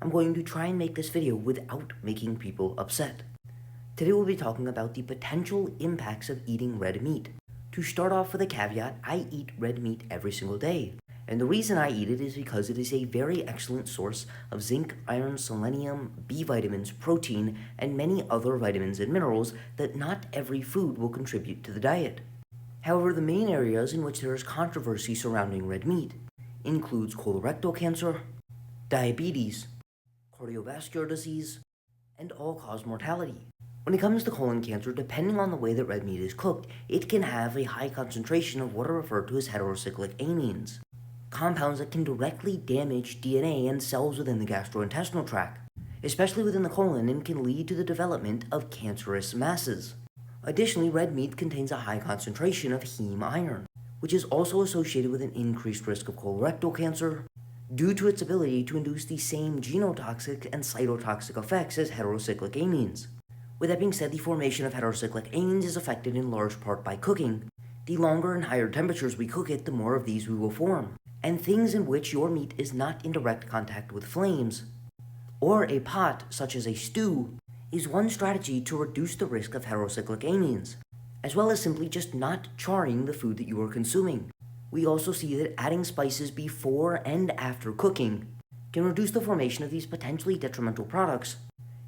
I'm going to try and make this video without making people upset. Today we'll be talking about the potential impacts of eating red meat. To start off with a caveat, I eat red meat every single day. And the reason I eat it is because it is a very excellent source of zinc, iron, selenium, B vitamins, protein, and many other vitamins and minerals that not every food will contribute to the diet. However, the main areas in which there is controversy surrounding red meat includes colorectal cancer, diabetes, cardiovascular disease, and all-cause mortality. When it comes to colon cancer, depending on the way that red meat is cooked, it can have a high concentration of what are referred to as heterocyclic amines, compounds that can directly damage DNA and cells within the gastrointestinal tract, especially within the colon, and can lead to the development of cancerous masses. Additionally, red meat contains a high concentration of heme iron, which is also associated with an increased risk of colorectal cancer due to its ability to induce the same genotoxic and cytotoxic effects as heterocyclic amines. With that being said, the formation of heterocyclic amines is affected in large part by cooking. The longer and higher temperatures we cook it, the more of these we will form. And things in which your meat is not in direct contact with flames, or a pot such as a stew, is one strategy to reduce the risk of heterocyclic amines, as well as simply just not charring the food that you are consuming. We also see that adding spices before and after cooking can reduce the formation of these potentially detrimental products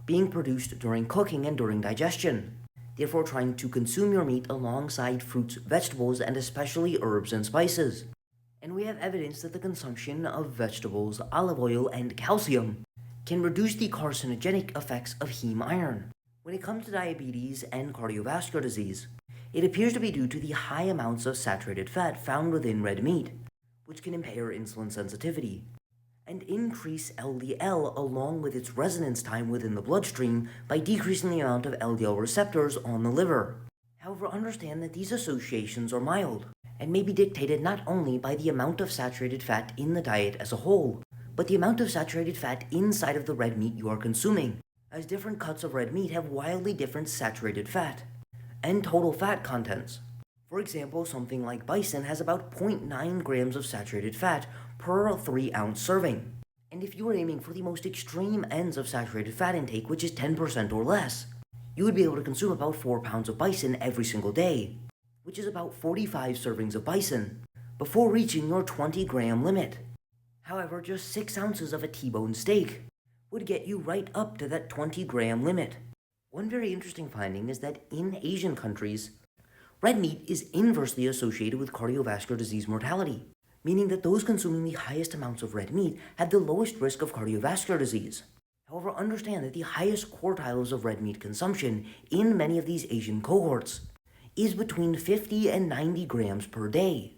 being produced during cooking and during digestion, therefore trying to consume your meat alongside fruits, vegetables, and especially herbs and spices. And we have evidence that the consumption of vegetables, olive oil, and calcium can reduce the carcinogenic effects of heme iron. When it comes to diabetes and cardiovascular disease, it appears to be due to the high amounts of saturated fat found within red meat, which can impair insulin sensitivity and increase LDL along with its residence time within the bloodstream by decreasing the amount of LDL receptors on the liver. However, understand that these associations are mild and may be dictated not only by the amount of saturated fat in the diet as a whole, but the amount of saturated fat inside of the red meat you are consuming, as different cuts of red meat have wildly different saturated fat and total fat contents. For example, something like bison has about 0.9 grams of saturated fat per 3-ounce serving. And if you are aiming for the most extreme ends of saturated fat intake, which is 10% or less, you would be able to consume about 4 pounds of bison every single day, which is about 45 servings of bison, before reaching your 20-gram limit. However, just 6 ounces of a T-bone steak would get you right up to that 20-gram limit. One very interesting finding is that in Asian countries, red meat is inversely associated with cardiovascular disease mortality, meaning that those consuming the highest amounts of red meat have the lowest risk of cardiovascular disease. However, understand that the highest quartiles of red meat consumption in many of these Asian cohorts is between 50 and 90 grams per day.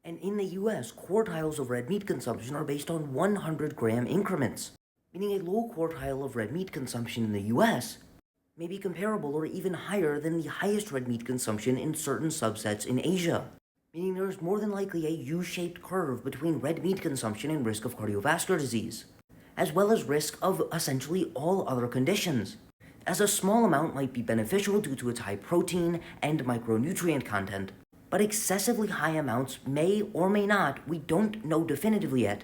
And in the US, quartiles of red meat consumption are based on 100-gram increments, meaning a low quartile of red meat consumption in the US may be comparable or even higher than the highest red meat consumption in certain subsets in Asia, meaning there is more than likely a U-shaped curve between red meat consumption and risk of cardiovascular disease, as well as risk of essentially all other conditions, as a small amount might be beneficial due to its high protein and micronutrient content, but excessively high amounts may or may not, we don't know definitively yet,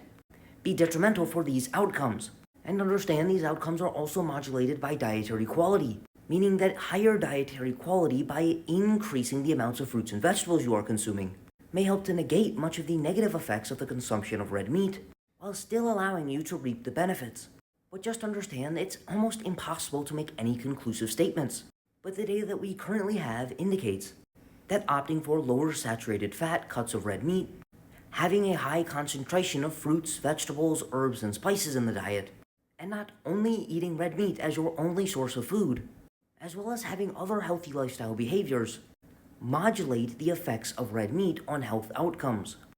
be detrimental for these outcomes. And understand these outcomes are also modulated by dietary quality, meaning that higher dietary quality by increasing the amounts of fruits and vegetables you are consuming may help to negate much of the negative effects of the consumption of red meat, while still allowing you to reap the benefits. But just understand it's almost impossible to make any conclusive statements. But the data that we currently have indicates that opting for lower saturated fat cuts of red meat, having a high concentration of fruits, vegetables, herbs, and spices in the diet, and not only eating red meat as your only source of food, as well as having other healthy lifestyle behaviors, modulate the effects of red meat on health outcomes.